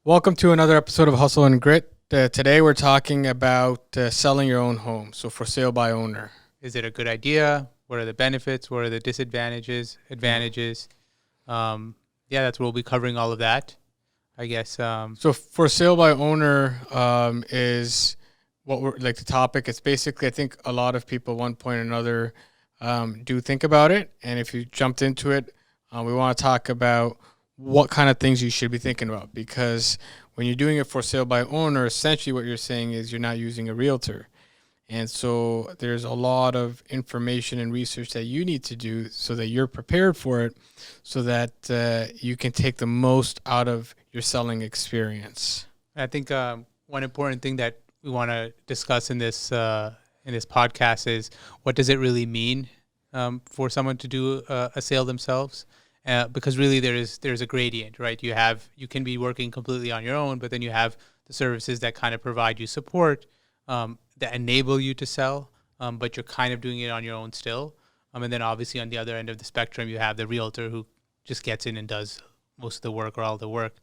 Welcome to another episode of Hustle and Grit. Today we're talking about selling your own home, so for sale by owner. Is it a good idea? What are the benefits? What are the disadvantages, advantages? That's we'll be covering all of that, I guess. So for sale by owner is what we're like the topic. It's basically, I think a lot of people at one point or another do think about it. And if you jumped into it, we want to talk about what kind of things you should be thinking about, because when you're doing it for sale by owner, essentially what you're saying is you're not using a realtor. And so there's a lot of information and research that you need to do so that you're prepared for it, so that you can take the most out of your selling experience. I think one important thing that we want to discuss in this podcast is, what does it really mean for someone to do a sale themselves? Because really there's a gradient, right? You can be working completely on your own, but then you have the services that kind of provide you support, that enable you to sell, but you're kind of doing it on your own still. And then obviously on the other end of the spectrum, you have the realtor who just gets in and does most of the work or all the work.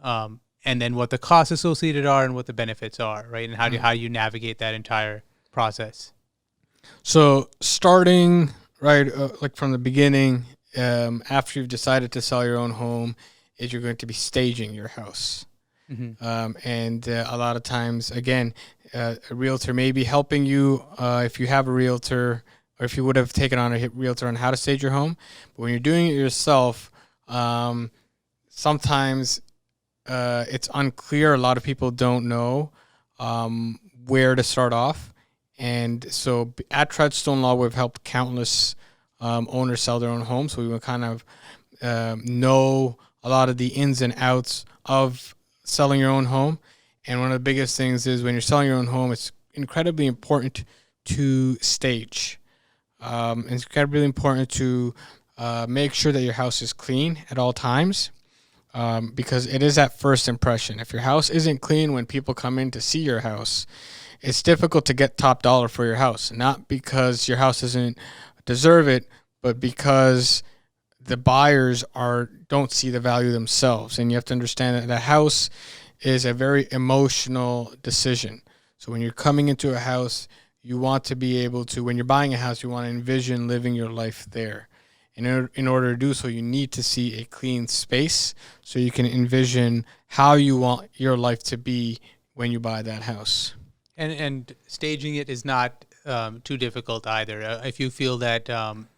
And then what the costs associated are and what the benefits are, right? And how do you navigate that entire process? So starting right, like from the beginning, after you've decided to sell your own home, is you're going to be staging your house. And a lot of times, again, a realtor may be helping you if you have a realtor, or if you would have taken on a realtor on how to stage your home. But when you're doing it yourself, sometimes it's unclear. A lot of people don't know where to start off. And so at Treadstone Law, we've helped countless owners sell their own homes. So we will kind of know a lot of the ins and outs of selling your own home. And one of the biggest things is when you're selling your own home, it's incredibly important to stage. It's incredibly important to make sure that your house is clean at all times, because it is that first impression. If your house isn't clean when people come in to see your house, it's difficult to get top dollar for your house. Not because your house doesn't deserve it, but because the buyers don't see the value themselves. And you have to understand that the house is a very emotional decision. So when you're coming into a house, you want to be able to, when you're buying a house, you want to envision living your life there. And in order to do so, you need to see a clean space so you can envision how you want your life to be when you buy that house. And staging it is not too difficult either. If you feel that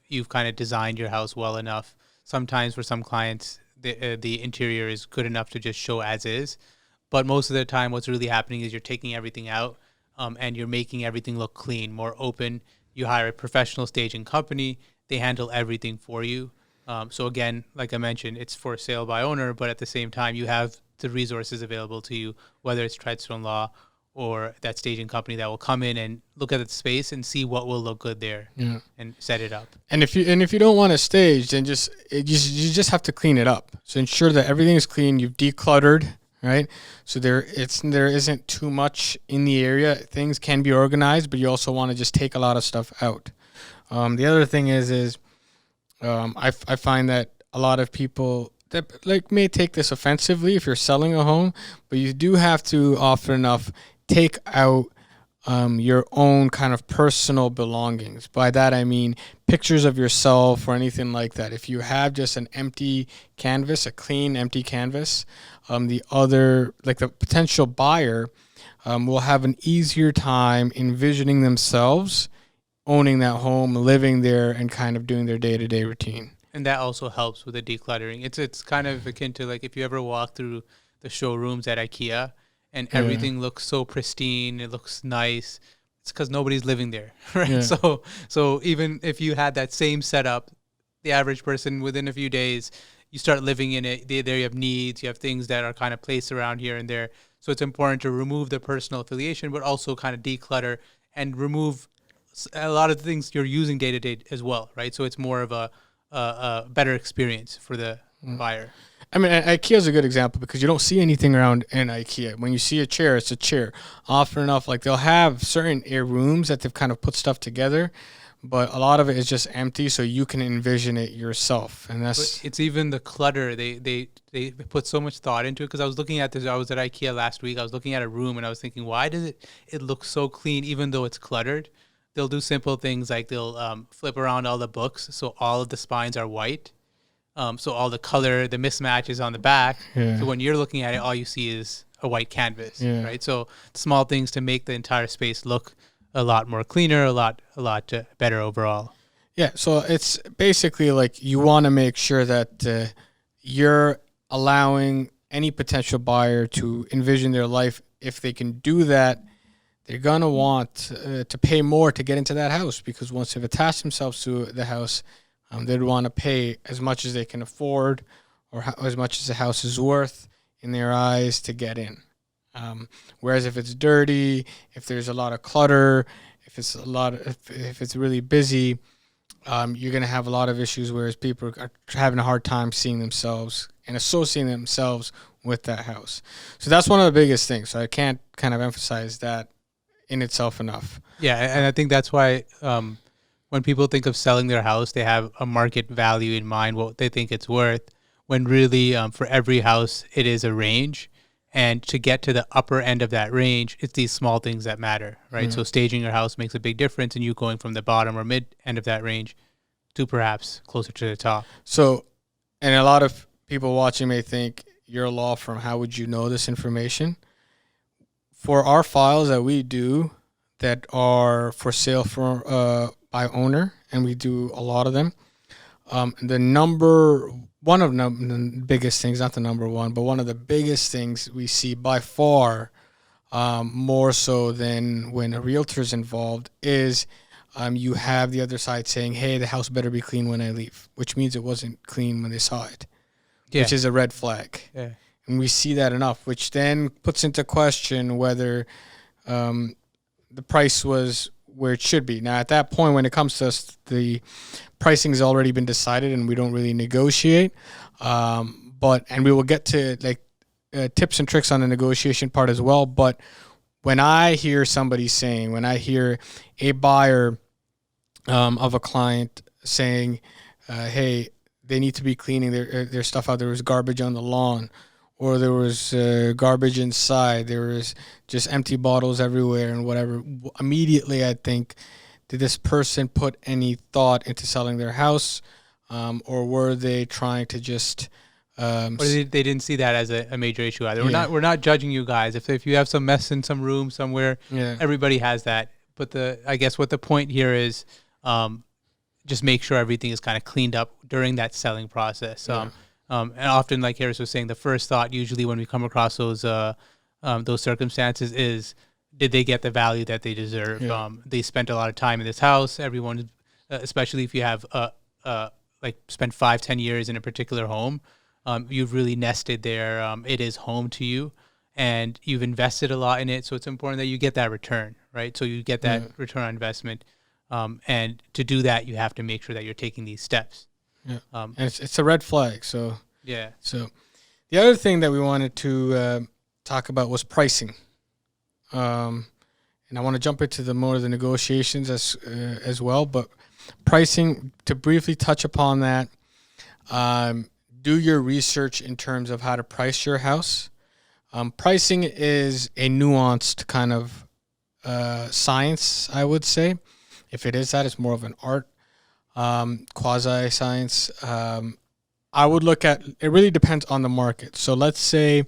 you've kind of designed your house well enough, sometimes for some clients, the interior is good enough to just show as is. But most of the time, what's really happening is you're taking everything out and you're making everything look clean, more open. You hire a professional staging company. They handle everything for you. So again, like I mentioned, it's for sale by owner, but at the same time, you have the resources available to you, whether it's Treadstone Law or that staging company that will come in and look at the space and see what will look good there, and set it up. And if you don't want to stage, then you just have to clean it up. So ensure that everything is clean. You've decluttered, right? So there isn't too much in the area. Things can be organized, but you also want to just take a lot of stuff out. The other thing is I find that a lot of people that may take this offensively if you're selling a home, but you do have to often enough take out your own kind of personal belongings. By that I mean pictures of yourself or anything like that. If you have just an empty canvas, a clean empty canvas, the potential buyer will have an easier time envisioning themselves owning that home, living there, and kind of doing their day-to-day routine. And that also helps with the decluttering. It's kind of akin to, like, if you ever walk through the showrooms at IKEA and everything looks so pristine, it looks nice. It's because nobody's living there, right? Yeah. So even if you had that same setup, the average person within a few days, you start living in it. There you have needs, you have things that are kind of placed around here and there. So it's important to remove the personal affiliation, but also kind of declutter and remove a lot of the things you're using day to day as well, right? So it's more of a better experience for the buyer. I mean, IKEA is a good example because you don't see anything around in IKEA. When you see a chair, it's a chair. Often enough, like they'll have certain rooms that they've kind of put stuff together, but a lot of it is just empty, so you can envision it yourself, and But that's it's even the clutter. They put so much thought into it. Because I was looking at this. I was at IKEA last week. I was looking at a room and I was thinking, why does it look so clean even though it's cluttered? They'll do simple things like they'll flip around all the books so all of the spines are white. So all the color, the mismatch is on the back. yeah, So when you're looking at it, all you see is a white canvas, yeah. right? So small things to make the entire space look a lot more cleaner, a lot better overall. Yeah, so it's basically like you want to make sure that you're allowing any potential buyer to envision their life. If they can do that, they're gonna want to pay more to get into that house, because once they've attached themselves to the house, they'd want to pay as much as they can afford, or as much as the house is worth in their eyes to get in. Whereas if it's dirty, if there's a lot of clutter, if it's really busy, you're going to have a lot of issues, whereas people are having a hard time seeing themselves and associating themselves with that house. So that's one of the biggest things. So I can't kind of emphasize that in itself enough. Yeah, and I think that's why when people think of selling their house, they have a market value in mind, what they think it's worth, when really for every house, it is a range. And to get to the upper end of that range, it's these small things that matter, right? So staging your house makes a big difference in you going from the bottom or mid end of that range to perhaps closer to the top. So, and a lot of people watching may think, you're a law firm, how would you know this information? For our files that we do that are for sale for by owner, and we do a lot of them, one of the biggest things, not the number one, but one of the biggest things we see by far, more so than when a realtor's involved, is you have the other side saying, hey, the house better be clean when I leave, which means it wasn't clean when they saw it, which is a red flag. Yeah. And we see that enough, which then puts into question whether the price was where it should be. Now, at that point, when it comes to us, the pricing has already been decided and we don't really negotiate. And we will get to tips and tricks on the negotiation part as well. But when I hear a buyer of a client saying, hey, they need to be cleaning their stuff out. There was garbage on the lawn, or there was garbage inside. There was just empty bottles everywhere and whatever. Immediately, I think, did this person put any thought into selling their house, or were they trying to just? Or they didn't see that as a major issue either. We're not judging you guys. If you have some mess in some room somewhere, everybody has that. But I guess what the point here is, just make sure everything is kind of cleaned up during that selling process. And often, like Harris was saying, the first thought usually when we come across those circumstances is, did they get the value that they deserve? They spent a lot of time in this house. Everyone, especially if you have spent 5-10 years in a particular home, you've really nested there. It is home to you, and you've invested a lot in it. So it's important that you get that return, right? So you get that return on investment. And to do that, you have to make sure that you're taking these steps. Yeah. And it's a red flag. So yeah. So the other thing that we wanted to talk about was pricing. And I want to jump into the more of the negotiations as well. But pricing, to briefly touch upon that, do your research in terms of how to price your house. Pricing is a nuanced kind of science, I would say. If it is that, it's more of an art, quasi-science. I would look at, it really depends on the market. So let's say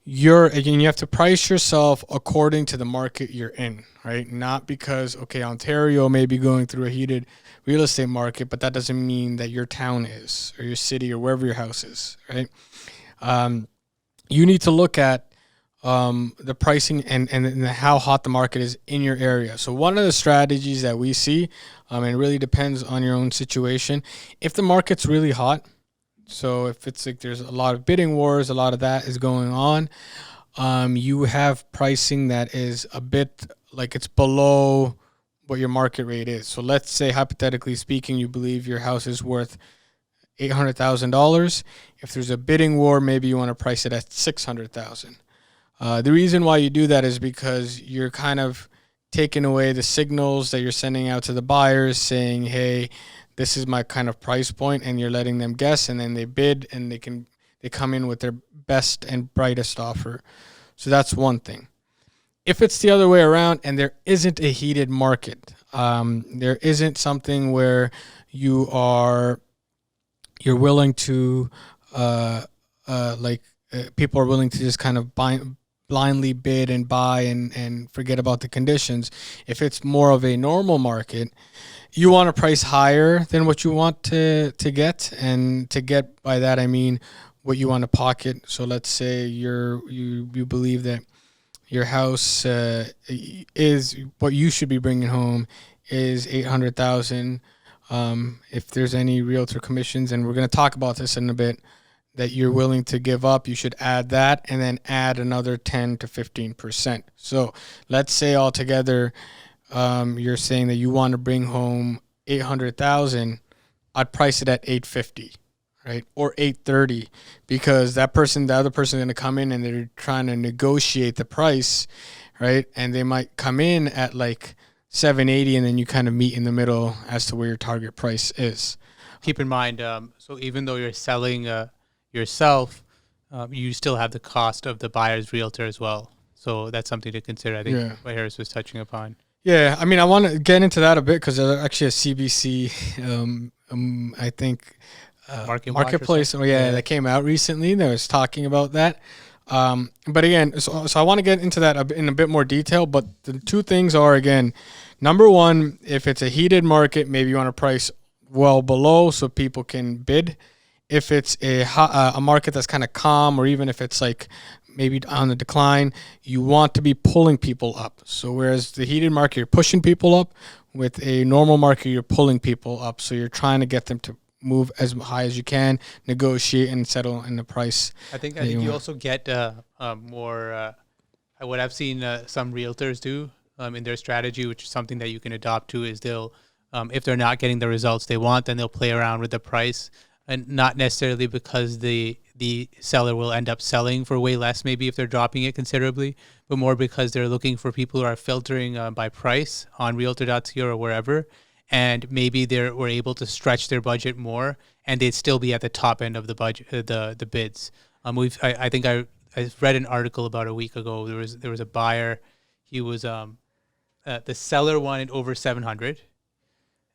you have to price yourself according to the market you're in, right? Not because, Ontario may be going through a heated real estate market, but that doesn't mean that your town is, or your city, or wherever your house is, right? You need to look at the pricing and how hot the market is in your area. So one of the strategies that we see, and it really depends on your own situation, if the market's really hot, so if it's like there's a lot of bidding wars, a lot of that is going on, you have pricing that is a bit like it's below what your market rate is. So let's say, hypothetically speaking, you believe your house is worth $800,000. If there's a bidding war, maybe you want to price it at $600,000. The reason why you do that is because you're kind of taking away the signals that you're sending out to the buyers saying, hey, this is my kind of price point, and you're letting them guess, and then they bid, and they come in with their best and brightest offer. So that's one thing. If it's the other way around and there isn't a heated market, there isn't something where you're willing to people are willing to just kind of blindly bid and buy and forget about the conditions. If it's more of a normal market, you want to price higher than what you want to get, and to get by that I mean what you want to pocket. So let's say you believe that your house is what you should be bringing home is 800,000. If there's any realtor commissions, and we're going to talk about this in a bit, that you're willing to give up, you should add that and then add another 10 to 15%. So let's say altogether, you're saying that you want to bring home 800,000. I'd price it at 850, right? Or 830, because the other person is going to come in and they're trying to negotiate the price, right? And they might come in at like 780, and then you kind of meet in the middle as to where your target price is. Keep in mind, so even though you're selling yourself, you still have the cost of the buyer's realtor as well. So that's something to consider. I think what Harris was touching upon. Yeah, I mean, I want to get into that a bit because there's actually a CBC, I think, marketplace. That came out recently. That was talking about that. But again, so I want to get into that in a bit more detail. But the two things are, again, number one, if it's a heated market, maybe you want to price well below so people can bid. If it's a market that's kind of calm, or even if it's like maybe on the decline, you want to be pulling people up. So whereas the heated market, you're pushing people up, with a normal market, you're pulling people up. So you're trying to get them to move as high as you can, negotiate, and settle in the price. I think you also get more. What I've seen some realtors do in their strategy, which is something that you can adopt to, is they'll, if they're not getting the results they want, then they'll play around with the price. And not necessarily because the seller will end up selling for way less, maybe if they're dropping it considerably, but more because they're looking for people who are filtering by price on Realtor.ca or wherever, and maybe they were able to stretch their budget more, and they'd still be at the top end of the budget, the bids. I think I read an article about a week ago. There was a buyer. He was the seller wanted over 700,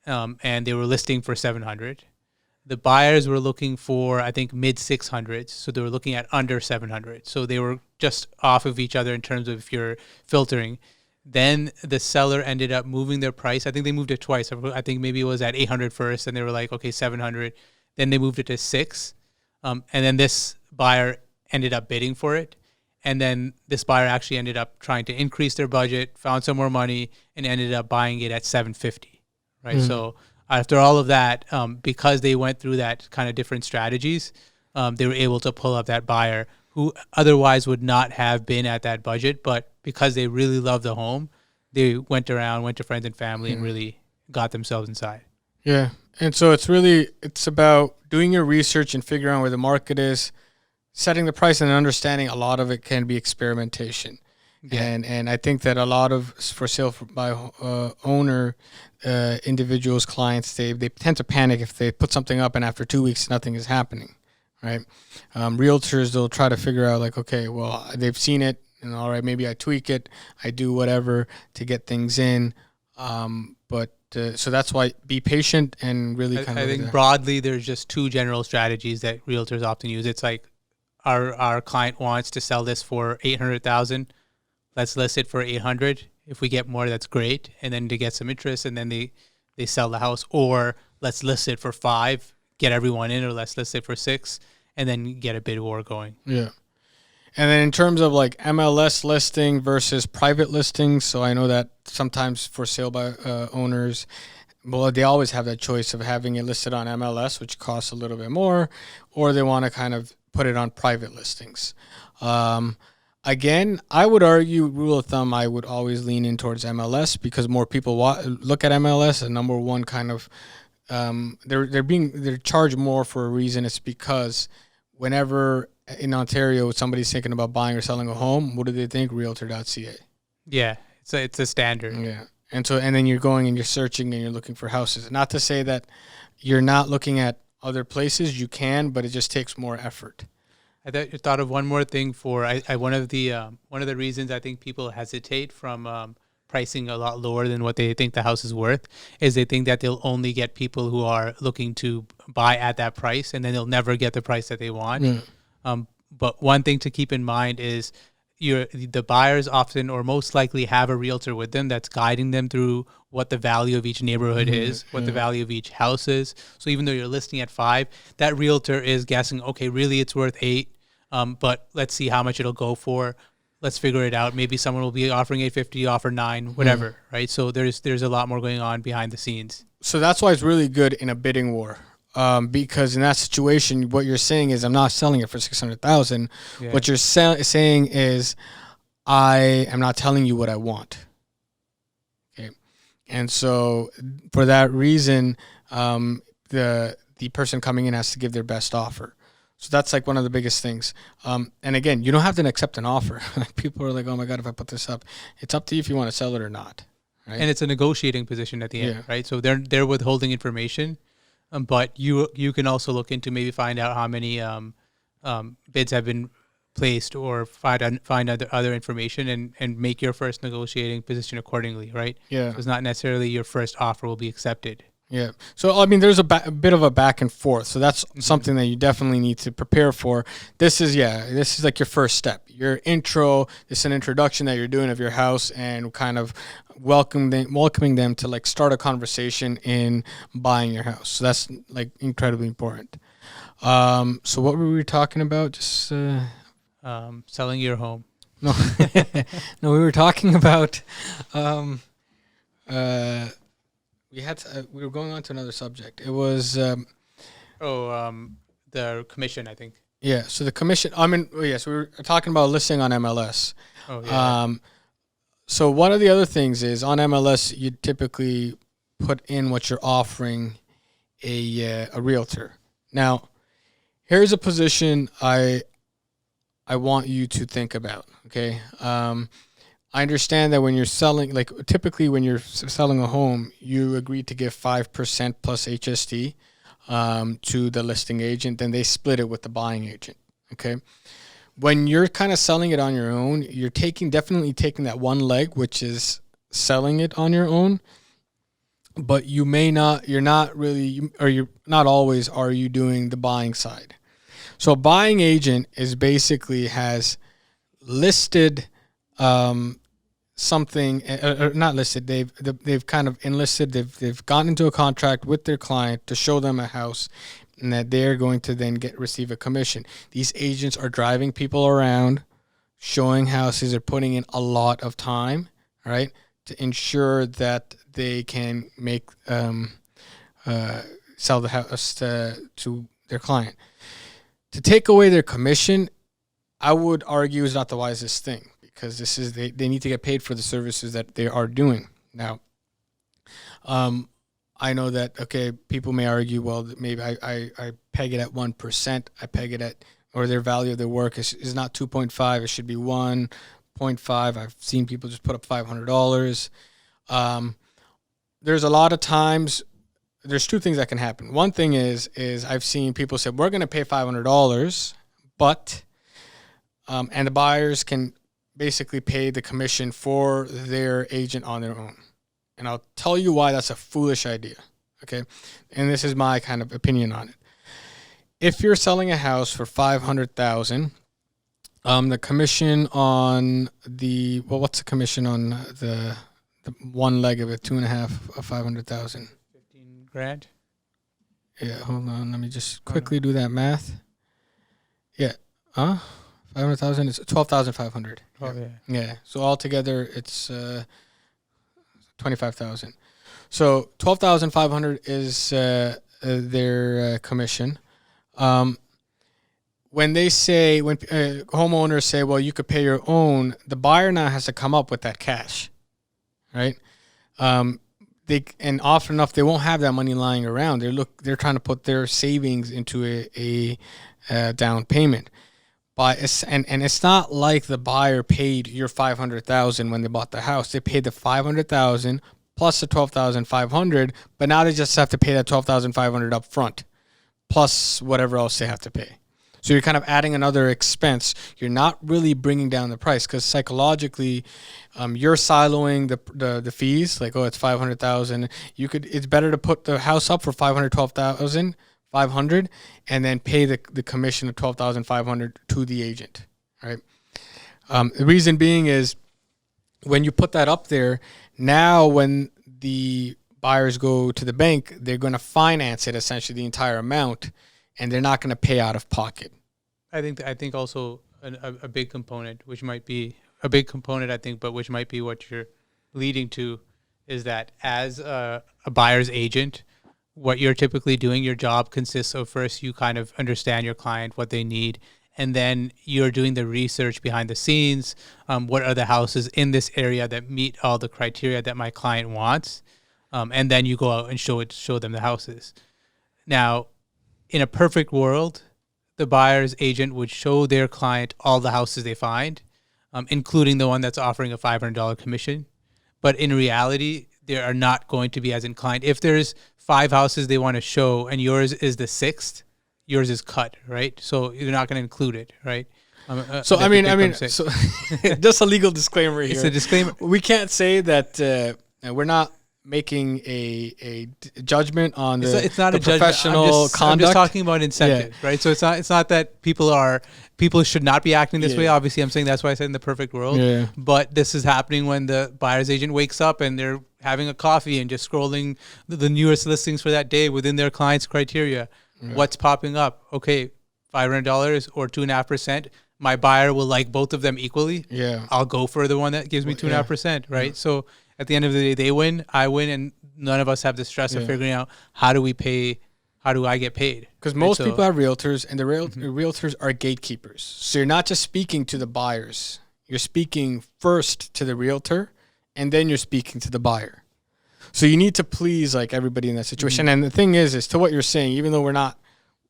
and they were listing for 700. The buyers were looking for, I think, mid 600s, so they were looking at under 700. So they were just off of each other in terms of if you're filtering. Then the seller ended up moving their price. I think they moved it twice. I think maybe it was at 800 first, and they were like, okay, 700. Then they moved it to 6, and then this buyer ended up bidding for it. And then this buyer actually ended up trying to increase their budget, found some more money, and ended up buying it at 750. Right, so after all of that, because they went through that kind of different strategies, they were able to pull up that buyer who otherwise would not have been at that budget. But because they really love the home, they went to friends and family and really got themselves inside. Yeah. And so it's about doing your research and figuring out where the market is, setting the price, and understanding a lot of it can be experimentation. Yeah. And I think that a lot of for sale by owner individuals, clients, they tend to panic if they put something up and after 2 weeks nothing is happening, right? Realtors, they'll try to figure out like, okay, well, they've seen it, and all right, maybe I tweak it, I do whatever to get things in. So that's why be patient and really I think broadly there's just two general strategies that realtors often use. It's like our client wants to sell this for 800,000. Let's list it for 800. If we get more, that's great. And then to get some interest, and then they sell the house. Or let's list it for 5, get everyone in, or let's list it for 6, and then get a bid war going. Yeah. And then in terms of like MLS listing versus private listings, so I know that sometimes for sale by owners, well, they always have that choice of having it listed on MLS, which costs a little bit more, or they want to kind of put it on private listings. Again, I would argue, rule of thumb, I would always lean in towards MLS because more people look at MLS. And number one, kind of, they're charged more for a reason. It's because whenever in Ontario somebody's thinking about buying or selling a home, what do they think? Realtor.ca. Yeah, It's a standard. Yeah. And then you're going and you're searching and you're looking for houses. Not to say that you're not looking at other places. You can, but it just takes more effort. I thought of one more thing for one of the reasons I think people hesitate from pricing a lot lower than what they think the house is worth is they think that they'll only get people who are looking to buy at that price, and then they'll never get the price that they want. But one thing to keep in mind is the buyers often or most likely have a realtor with them that's guiding them through what the value of each neighborhood is, what the value of each house is. So even though you're listing at 5, that realtor is guessing, okay, really it's worth 8, but let's see how much it'll go for. Let's figure it out. Maybe someone will be offering 850, offer 9, whatever, right? So there's a lot more going on behind the scenes. So that's why it's really good in a bidding war. Because in that situation, what you're saying is, I'm not selling it for 600,000. Yeah. What you're saying is, I am not telling you what I want. Okay, and so for that reason, the person coming in has to give their best offer. So that's like one of the biggest things. And again, you don't have to accept an offer. People are like, oh my God, if I put this up, it's up to you if you want to sell it or not. Right? And it's a negotiating position at the end, right? So they're withholding information. But you can also look into maybe find out how many bids have been placed or find other information and make your first negotiating position accordingly, right? Yeah. So it's not necessarily your first offer will be accepted. Yeah. So, I mean, there's a bit of a back and forth. So that's something that you definitely need to prepare for. This is like your first step. Your intro, it's an introduction that you're doing of your house and kind of welcoming them to like start a conversation in buying your house. So that's like incredibly important. So what were we talking about? Just Selling your home. No, no, we were talking about we were going on to another subject. It was the commission, I think. Yeah, so the commission. I mean, yes, we were talking about listing on MLS. Oh yeah. So one of the other things is on MLS, you typically put in what you're offering a realtor. Now, here's a position I want you to think about. Okay. I understand that when you're selling, like typically when you're selling a home, you agree to give 5% plus HST to the listing agent, then they split it with the buying agent. Okay. When you're kind of selling it on your own, you're definitely taking that one leg, which is selling it on your own, but you're not always are you doing the buying side. So a buying agent is basically has listed, something, not listed. They've kind of enlisted. They've gotten into a contract with their client to show them a house, and that they're going to then receive a commission. These agents are driving people around, showing houses. They're putting in a lot of time, right, to ensure that they can make sell the house to their client. To take away their commission, I would argue is not the wisest thing. Because they need to get paid for the services that they are doing. Now, I know that, okay, people may argue, well, maybe I peg it at 1%. I peg it at, or their value of their work is not 2.5. It should be 1.5. I've seen people just put up $500. There's a lot of times, there's two things that can happen. One thing is I've seen people say, we're going to pay $500, but, and the buyers can basically pay the commission for their agent on their own. And I'll tell you why that's a foolish idea, okay? And this is my kind of opinion on it. If you're selling a house for $500,000, the commission on what's the commission on the one leg of it, 2.5 of 500,000? 15 grand. Yeah, hold on. Let me just quickly do that math. Yeah. 500,000 is 12,500. Oh yeah. Yeah. So altogether, it's 25,000. So 12,500 is their commission. When homeowners say, well, you could pay your own, the buyer now has to come up with that cash, right? And often enough, they won't have that money lying around. They're trying to put their savings into a down payment. and it's not like the buyer paid your 500,000 when they bought the house. They paid the 500,000 plus the 12,500, but now they just have to pay that 12,500 up front plus whatever else they have to pay. So you're kind of adding another expense. You're not really bringing down the price because psychologically, you're siloing the fees. Like, oh, it's 500,000. It's better to put the house up for 512,500 and then pay the commission of 12,500 to the agent, right? The reason being is when you put that up there, now when the buyers go to the bank, they're going to finance it essentially the entire amount, and they're not going to pay out of pocket. I think also a big component, which might be a big component, I think, but which might be what you're leading to, is that as a buyer's agent, what you're typically doing, your job consists of first you kind of understand your client, what they need, and then you're doing the research behind the scenes. What are the houses in this area that meet all the criteria that my client wants? And then you go out and show them the houses. Now, in a perfect world, the buyer's agent would show their client all the houses they find, including the one that's offering a $500 commission. But in reality, they are not going to be as inclined. If there's 5 houses they want to show and yours is the 6th, yours is cut, right? So you're not going to include it, right? So so just a legal disclaimer here. It's a disclaimer. We can't say that we're not making a judgment on it's not the a judgment. professional conduct. I'm just talking about incentives, right? So it's not that people should not be acting this way. Obviously, I'm saying that's why I said in the perfect world. Yeah. But this is happening when the buyer's agent wakes up and they're having a coffee and just scrolling the newest listings for that day within their client's criteria. Yeah. What's popping up? Okay, $500 or 2.5%. My buyer will like both of them equally. Yeah, I'll go for the one that gives me 2.5%, right? Yeah. So at the end of the day, they win, I win, and none of us have the stress of figuring out how do I get paid? Because most people have realtors, and the realtors are gatekeepers. So you're not just speaking to the buyers. You're speaking first to the realtor, and then you're speaking to the buyer. So you need to please like everybody in that situation. And the thing is to what you're saying, even though we're not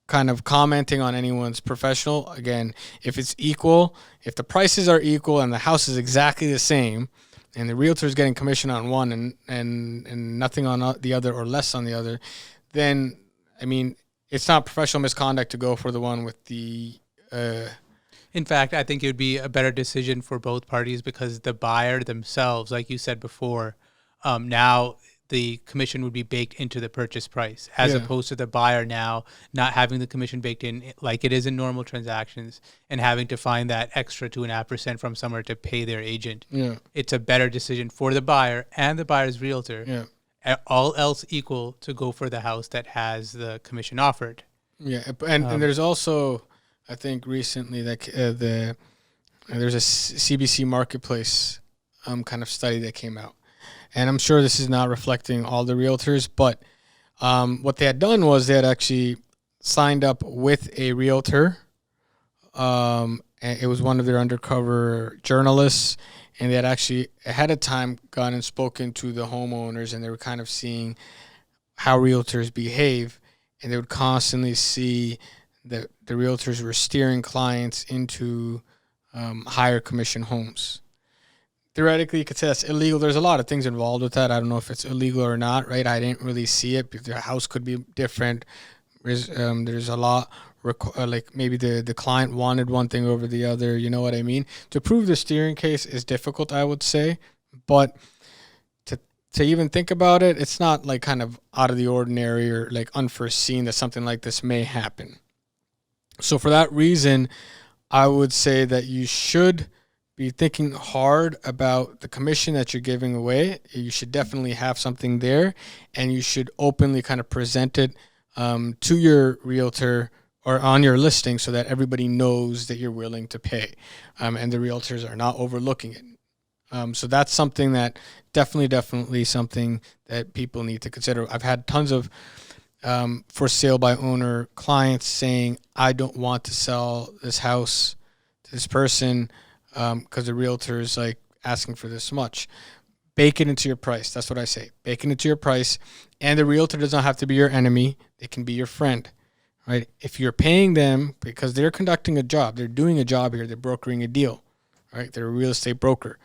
kind of commenting on anyone's professional, again, if it's equal, if the prices are equal and the house is exactly the same, and the realtor is getting commission on one and nothing on the other or less on the other, then, I mean, it's not professional misconduct to go for the one with the... In fact, I think it would be a better decision for both parties because the buyer themselves, like you said before, now the commission would be baked into the purchase price as opposed to the buyer now not having the commission baked in like it is in normal transactions and having to find that extra 2.5% from somewhere to pay their agent. Yeah. It's a better decision for the buyer and the buyer's realtor, all else equal, to go for the house that has the commission offered. Yeah, and there's also, I think recently that there's a CBC Marketplace kind of study that came out. And I'm sure this is not reflecting all the realtors, but what they had done was they had actually signed up with a realtor. And it was one of their undercover journalists, and they had actually ahead of time gone and spoken to the homeowners, and they were kind of seeing how realtors behave, and they would constantly see that the realtors were steering clients into higher commission homes. Theoretically, you could say that's illegal. There's a lot of things involved with that. I don't know if it's illegal or not, right? I didn't really see it. The house could be different. There's a lot, like maybe the client wanted one thing over the other. You know what I mean? To prove the steering case is difficult, I would say. But to even think about it, it's not like kind of out of the ordinary or like unforeseen that something like this may happen. So for that reason, I would say that you should be thinking hard about the commission that you're giving away. You should definitely have something there, and you should openly kind of present it to your realtor or on your listing so that everybody knows that you're willing to pay, and the realtors are not overlooking it. So that's something that definitely something that people need to consider. I've had tons of for sale by owner clients saying, I don't want to sell this house to this person because the realtor is like asking for this much. Bake it into your price. That's what I say. Bake it into your price. And the realtor does not have to be your enemy. They can be your friend. right? If you're paying them because they're conducting a job, they're doing a job here, they're brokering a deal, right? They're a real estate broker.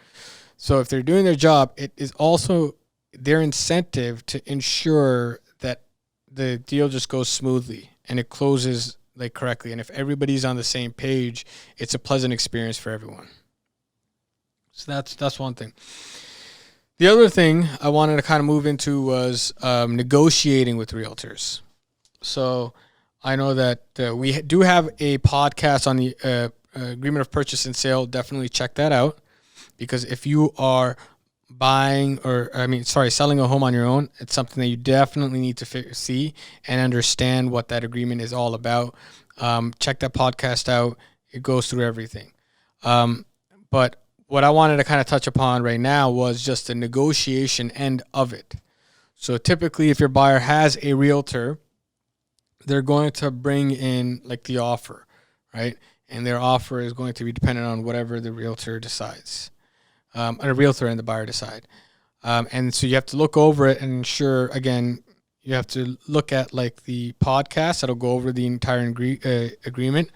So if they're doing their job, it is also their incentive to ensure that the deal just goes smoothly and it closes like correctly. And if everybody's on the same page, it's a pleasant experience for everyone. So that's one thing. The other thing I wanted to kind of move into was negotiating with realtors. So I know that we do have a podcast on the agreement of purchase and sale. Definitely check that out, because if you are selling a home on your own, it's something that you definitely need to see and understand what that agreement is all about. Check that podcast out. It goes through everything. But what I wanted to kind of touch upon right now was just the negotiation end of it. So typically, if your buyer has a realtor, they're going to bring in like the offer, right? And their offer is going to be dependent on whatever the realtor decides, a realtor and the buyer decide. And so you have to look over it and ensure, again, you have to look at like the podcast that'll go over the entire agreement.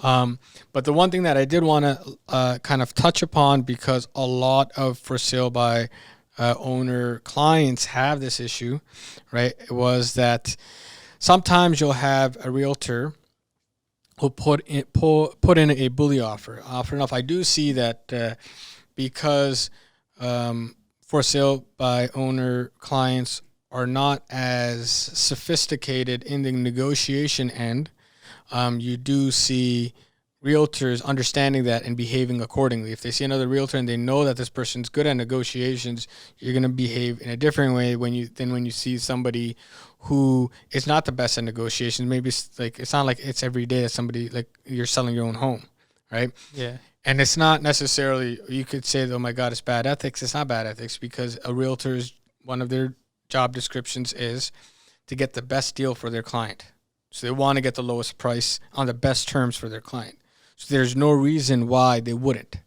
But the one thing that I did want to kind of touch upon, because a lot of for sale by owner clients have this issue, right, was that sometimes you'll have a realtor who'll put in a bully offer. Often enough, I do see that because for sale by owner clients are not as sophisticated in the negotiation end, you do see realtors understanding that and behaving accordingly. If they see another realtor and they know that this person's good at negotiations, you're going to behave in a different way than when you see somebody who is not the best at negotiations. Maybe it's not like it's every day that somebody, like, you're selling your own home, right? Yeah. And it's not necessarily, you could say, oh my God, it's bad ethics. It's not bad ethics, because a realtor's, one of their job descriptions is to get the best deal for their client. So they want to get the lowest price on the best terms for their client. So there's no reason why they wouldn't.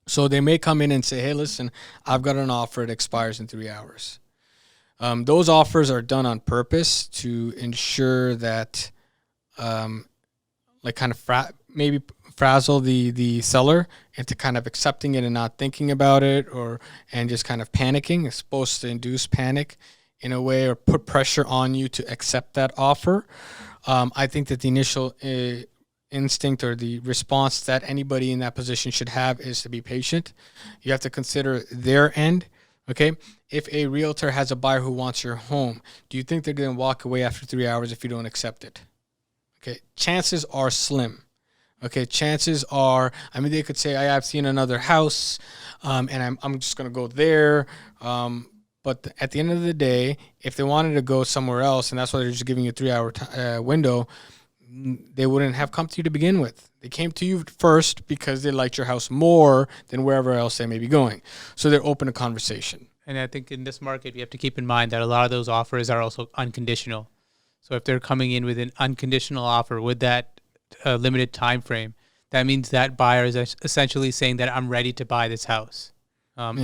So they may come in and say, hey, listen, I've got an offer. It expires in 3 hours. Those offers are done on purpose to ensure that maybe frazzle the seller into kind of accepting it and not thinking about it, and just kind of panicking. It's supposed to induce panic in a way, or put pressure on you to accept that offer. I think that the initial instinct or the response that anybody in that position should have is to be patient. You have to consider their end. Okay, if a realtor has a buyer who wants your home, do you think they're going to walk away after 3 hours if you don't accept it? Okay, chances are slim. Okay, chances are, they could say, I've seen another house, and I'm just going to go there. But at the end of the day, if they wanted to go somewhere else, and that's why they're just giving you a 3 hour window, they wouldn't have come to you to begin with. They came to you first because they liked your house more than wherever else they may be going. So they're open to conversation. And I think in this market, you have to keep in mind that a lot of those offers are also unconditional. So if they're coming in with an unconditional offer with that limited time frame, that means that buyer is essentially saying that I'm ready to buy this house.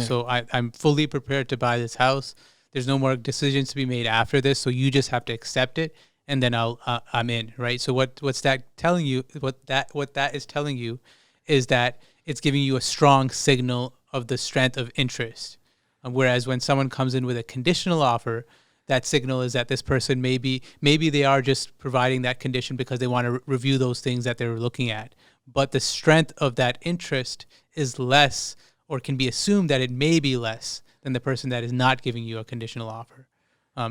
So I'm fully prepared to buy this house. There's no more decisions to be made after this. So you just have to accept it, and then I'm in, right? So what's that telling you? What that is telling you is that it's giving you a strong signal of the strength of interest. Whereas when someone comes in with a conditional offer, that signal is that this person maybe they are just providing that condition because they want to review those things that they're looking at. But the strength of that interest is less, or can be assumed that it may be less than the person that is not giving you a conditional offer.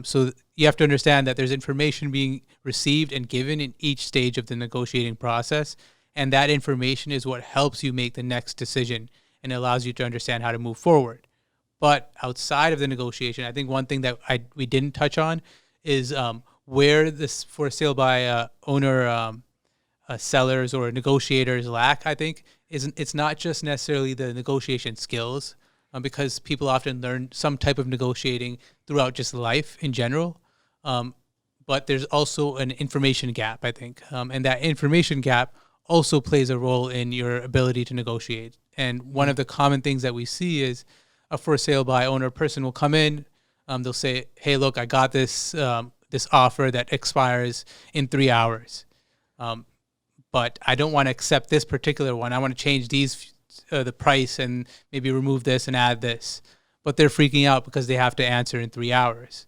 So you have to understand that there's information being received and given in each stage of the negotiating process. And that information is what helps you make the next decision and allows you to understand how to move forward. But outside of the negotiation, I think one thing that we didn't touch on is where this for sale by owner sellers or negotiators lack, I think, it's not just necessarily the negotiation skills, because people often learn some type of negotiating throughout just life in general. But there's also an information gap, I think. And that information gap also plays a role in your ability to negotiate. And one of the common things that we see is a for sale by owner person will come in. They'll say, hey, look, I got this this offer that expires in 3 hours. But I don't want to accept this particular one. I want to change the price and maybe remove this and add this. But they're freaking out because they have to answer in 3 hours.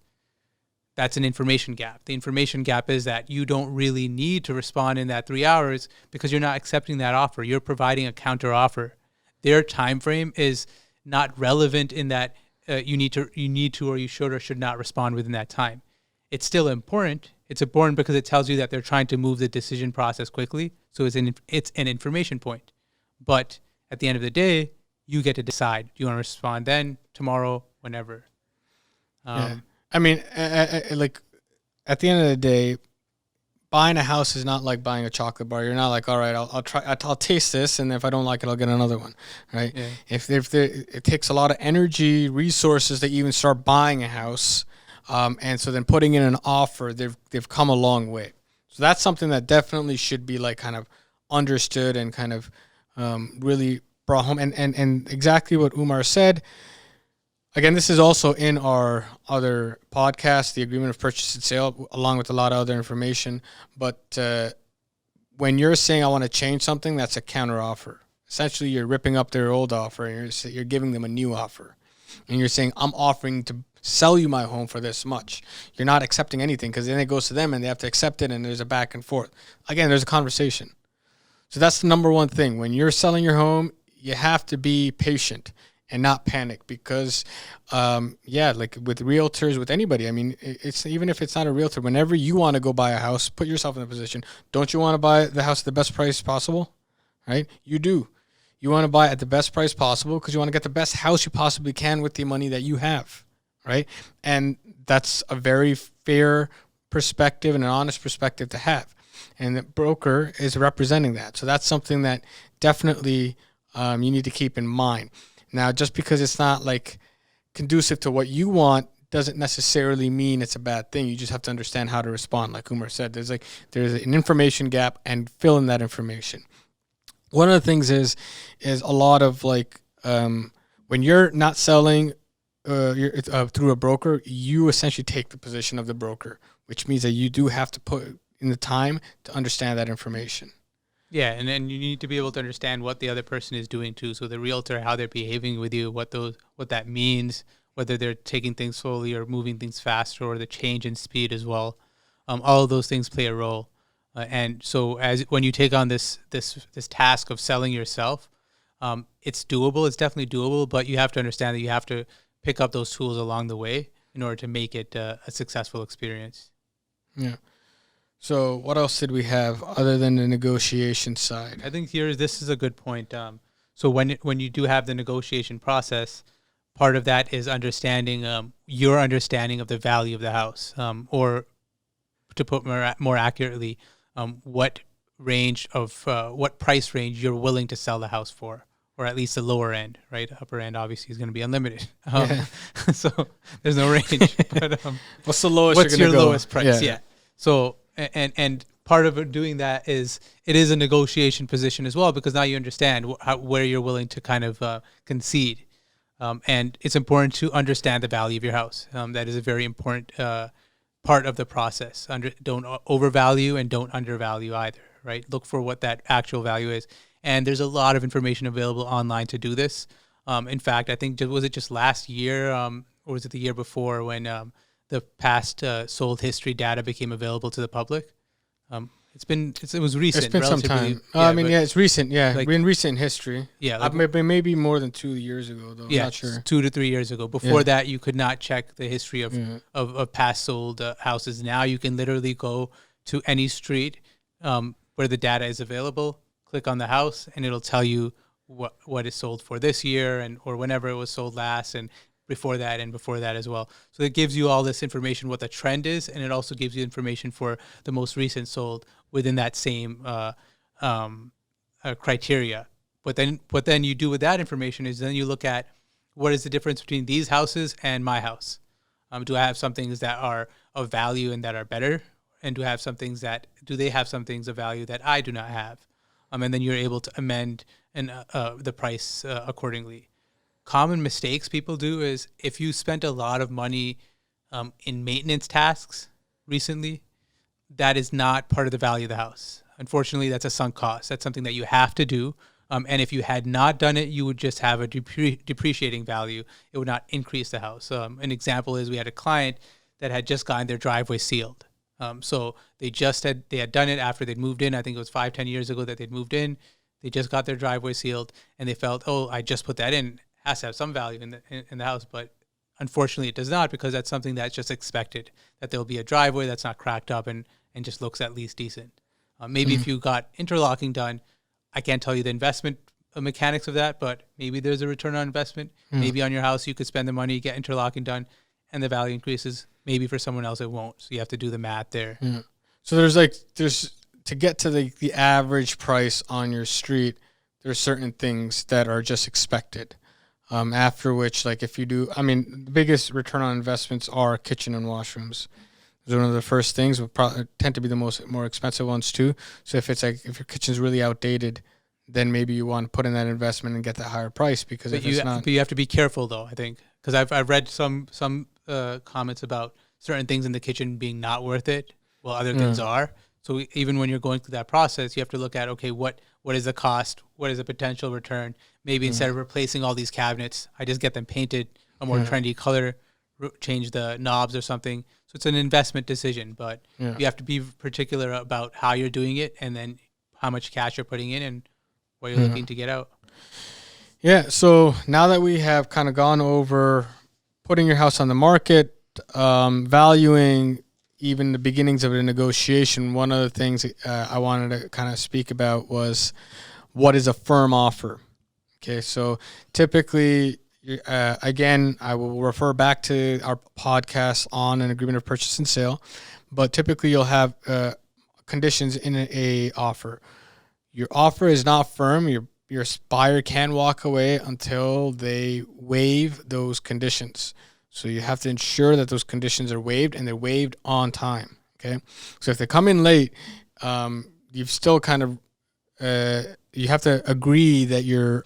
That's an information gap. The information gap is that you don't really need to respond in that 3 hours because you're not accepting that offer. You're providing a counter offer. Their time frame is not relevant in that you need to, or you should or should not respond within that time. It's still important. It's important because it tells you that they're trying to move the decision process quickly. So it's an information point. But at the end of the day, you get to decide. Do you want to respond then, tomorrow, whenever? Yeah. I mean, like at the end of the day, buying a house is not like buying a chocolate bar. You're not like, all right, I'll try, I'll taste this, and if I don't like it, I'll get another one, right? Yeah. It takes a lot of energy, resources to even start buying a house, and so then putting in an offer, they've come a long way. So that's something that definitely should be like kind of understood and kind of really brought home. And exactly what Umar said. Again, this is also in our other podcast, the agreement of purchase and sale, along with a lot of other information. But when you're saying I want to change something, that's a counter offer. Essentially, you're ripping up their old offer and you're giving them a new offer. And you're saying, I'm offering to sell you my home for this much. You're not accepting anything because then it goes to them and they have to accept it and there's a back and forth. Again, there's a conversation. So that's the number one thing. When you're selling your home, you have to be patient and not panic because, like with realtors, with anybody, I mean, it's even if it's not a realtor, whenever you want to go buy a house, put yourself in a position. Don't you want to buy the house at the best price possible? Right? You do. You want to buy at the best price possible because you want to get the best house you possibly can with the money that you have. Right? And that's a very fair perspective and an honest perspective to have. And the broker is representing that. So that's something that definitely you need to keep in mind. Now, just because it's not like conducive to what you want doesn't necessarily mean it's a bad thing. You just have to understand how to respond. Like Umar said, there's an information gap and fill in that information. One of the things is a lot of like when you're not selling through a broker, you essentially take the position of the broker, which means that you do have to put in the time to understand that information. Yeah, and then you need to be able to understand what the other person is doing too. So the realtor, how they're behaving with you, what that means, whether they're taking things slowly or moving things faster, or the change in speed as well. All of those things play a role. And so when you take on this task of selling yourself, it's doable. It's definitely doable, but you have to understand that you have to pick up those tools along the way in order to make it a successful experience. Yeah. So what else did we have other than the negotiation side? I think this is a good point. So when you do have the negotiation process, part of that is understanding your understanding of the value of the house, or to put more accurately, what price range you're willing to sell the house for, or at least the lower end, right? Upper end obviously is going to be unlimited. So there's no range. But what's the lowest? What's your go? lowest price? Yeah. So and part of doing that is it is a negotiation position as well, because now you understand where you're willing to kind of concede, and it's important to understand the value of your house. That is a very important part of the process. Don't overvalue and don't undervalue either. Right? Look for what that actual value is, and there's a lot of information available online to do this. In fact, I think was it just last year, or was it the year before, when the past sold history data became available to the public? It was recent. It's been some time. It's recent. Yeah, like, in recent history. Yeah, like, maybe more than 2 years ago, though. Yeah, I'm not sure. 2 to 3 years ago. Before that, you could not check the history of past sold houses. Now you can literally go to any street where the data is available, click on the house, and it'll tell you what is sold for this year or whenever it was sold last, and before that as well. So it gives you all this information, what the trend is, and it also gives you information for the most recent sold within that same criteria. But then what then you do with that information is then you look at what is the difference between these houses and my house. Do I have some things that are of value and that are better? And do they have some things of value that I do not have? And then you're able to amend the price accordingly. Common mistakes people do is if you spent a lot of money in maintenance tasks recently, that is not part of the value of the house. Unfortunately, that's a sunk cost. That's something that you have to do. And if you had not done it, you would just have a depreciating value. It would not increase the house. An example is we had a client that had just gotten their driveway sealed. So they had done it after they'd moved in. I think it was 5-10 years ago that they'd moved in. They just got their driveway sealed, and they felt, oh, I just put that in. It has to have some value in the house, but unfortunately, it does not, because that's something that's just expected, that there'll be a driveway that's not cracked up and just looks at least decent. Maybe if you got interlocking done, I can't tell you the investment mechanics of that, but maybe there's a return on investment. Maybe on your house, you could spend the money, get interlocking done, and the value increases. Maybe for someone else, it won't. So you have to do the math there. So there's to get to the average price on your street, there's certain things that are just expected. After which, like if you do, I mean, the biggest return on investments are kitchen and washrooms. Those are one of the first things, will probably tend to be the more expensive ones too. So if your kitchen's really outdated, then maybe you want to put in that investment and get that higher price, because But you have to be careful though, I think, because I've read some comments about certain things in the kitchen being not worth it, while other things are. So even when you're going through that process, you have to look at, okay, what is the cost? What is the potential return? Maybe instead of replacing all these cabinets, I just get them painted a more trendy color, change the knobs or something. So it's an investment decision, but you have to be particular about how you're doing it, and then how much cash you're putting in and what you're looking to get out. Yeah. So now that we have kind of gone over putting your house on the market, valuing, even the beginnings of a negotiation, one of the things I wanted to kind of speak about was, what is a firm offer? Okay, so typically, again, I will refer back to our podcast on an agreement of purchase and sale, but typically you'll have conditions in a offer. Your offer is not firm. Your buyer can walk away until they waive those conditions. So you have to ensure that those conditions are waived, and they're waived on time. Okay, so if they come in late, you've still kind of you have to agree that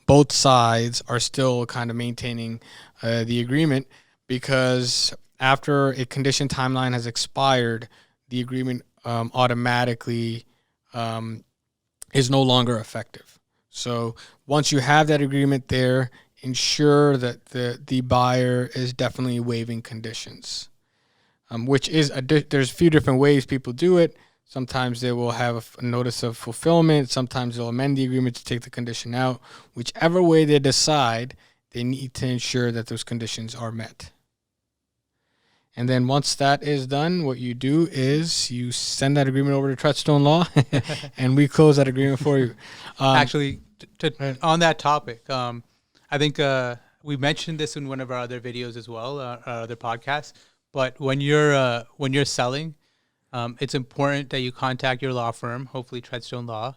both sides are still kind of maintaining the agreement, because after a condition timeline has expired, the agreement automatically is no longer effective. So once you have that agreement there, ensure that the buyer is definitely waiving conditions, which is there's a few different ways people do it. Sometimes they will have a notice of fulfillment. Sometimes they'll amend the agreement to take the condition out. Whichever way they decide, they need to ensure that those conditions are met. And then once that is done, what you do is you send that agreement over to Treadstone Law, and we close that agreement for you. Actually, on that topic, I think we mentioned this in one of our other videos as well, our other podcasts. But when you're selling, it's important that you contact your law firm, hopefully Treadstone Law,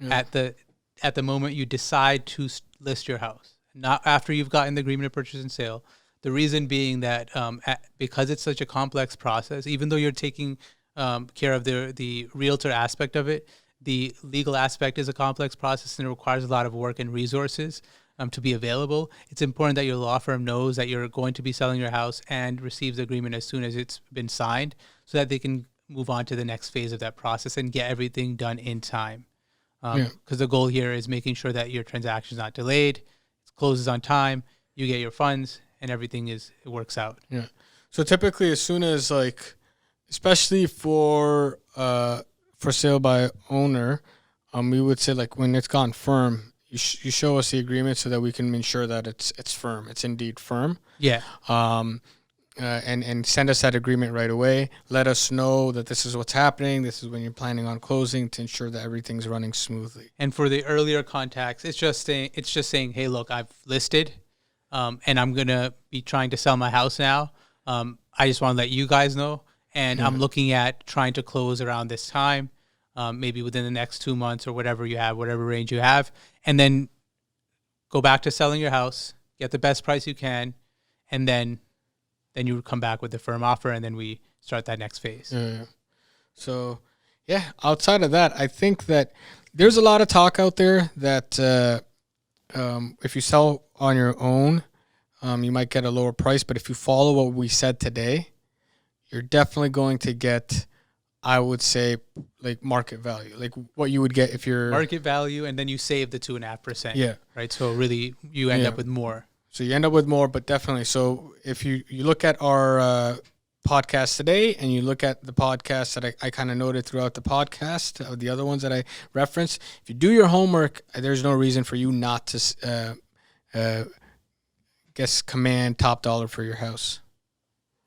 at the moment you decide to list your house, not after you've gotten the agreement of purchase and sale. The reason being that because it's such a complex process, even though you're taking care of the realtor aspect of it, the legal aspect is a complex process, and it requires a lot of work and resources to be available. It's important that your law firm knows that you're going to be selling your house and receives the agreement as soon as it's been signed, so that they can move on to the next phase of that process and get everything done in time. Because the goal here is making sure that your transaction is not delayed, it closes on time, you get your funds, and everything it works out. Yeah. So typically, as soon as, like, especially for sale by owner, we would say, like, when it's gone firm, you show us the agreement so that we can ensure that it's firm. It's indeed firm. Yeah. And send us that agreement right away. Let us know that this is what's happening. This is when you're planning on closing, to ensure that everything's running smoothly. And for the earlier contacts, it's just saying, hey, look, I've listed, and I'm gonna be trying to sell my house now. I just want to let you guys know, and I'm looking at trying to close around this time, maybe within the next 2 months or whatever you have, whatever range you have, and then go back to selling your house, get the best price you can, and then you would come back with the firm offer, and then we start that next phase. Yeah. So, yeah, outside of that, I think that there's a lot of talk out there that if you sell on your own, you might get a lower price. But if you follow what we said today, you're definitely going to get, I would say, like market value, like what you would get if you're Market value, and then you save the 2.5%. Yeah. Right. So really, you end Yeah. up with more. So you end up with more, but definitely. So if you look at our podcast today and you look at the podcast that I kind of noted throughout the podcast, the other ones that I referenced, if you do your homework, there's no reason for you not to command top dollar for your house.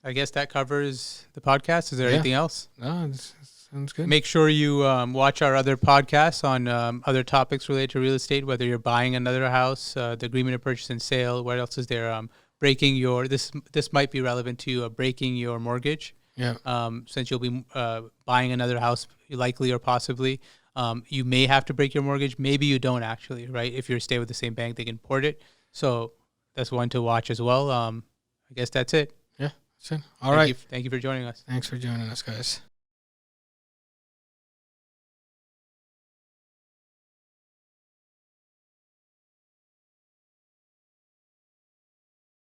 I guess that covers the podcast. Is there anything else? No, this sounds good. Make sure you watch our other podcasts on other topics related to real estate, whether you're buying another house, the agreement of purchase and sale. What else is there? Breaking your, this might be relevant to you, breaking your mortgage. Yeah. Since you'll be buying another house, likely or possibly. You may have to break your mortgage. Maybe you don't actually, right? If you're staying with the same bank, they can port it. So that's one to watch as well. I guess that's it. Yeah, that's it. All right. Thank you for joining us. Thanks for joining us, guys.